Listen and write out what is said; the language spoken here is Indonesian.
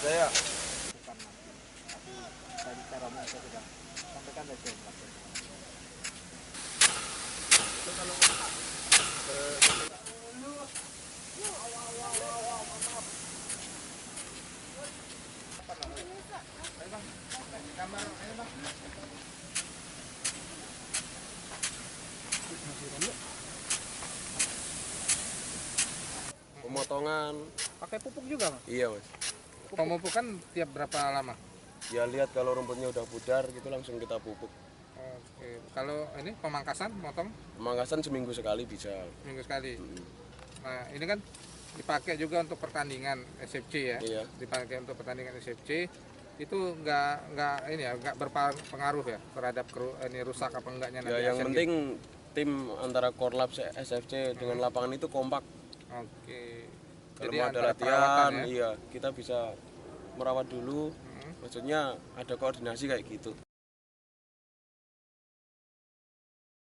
saya. Bukan nanti, tapi tadi cara saya sudah sampaikan saja. Itu kalau Pemotongan. pakai pupuk juga, Mas? Iya, Mas. Pemupukan tiap berapa lama? Ya lihat kalau rumputnya udah pudar gitu langsung kita pupuk. Oke. Kalau ini pemangkasan, motong Pemangkasan seminggu sekali bisa. minggu sekali. Nah, ini kan dipakai juga untuk pertandingan SFC ya. Iya. Dipakai untuk pertandingan SFC itu nggak ini ya, nggak berpengaruh ya terhadap ini rusak apa enggaknya nanti. Ya yang Asian penting tim antara Korlap SFC dengan lapangan itu kompak. Games. Oke. Kalau Jadi mau ada antara latihan, perawatan ya. iya kita bisa merawat dulu. Maksudnya ada koordinasi kayak gitu.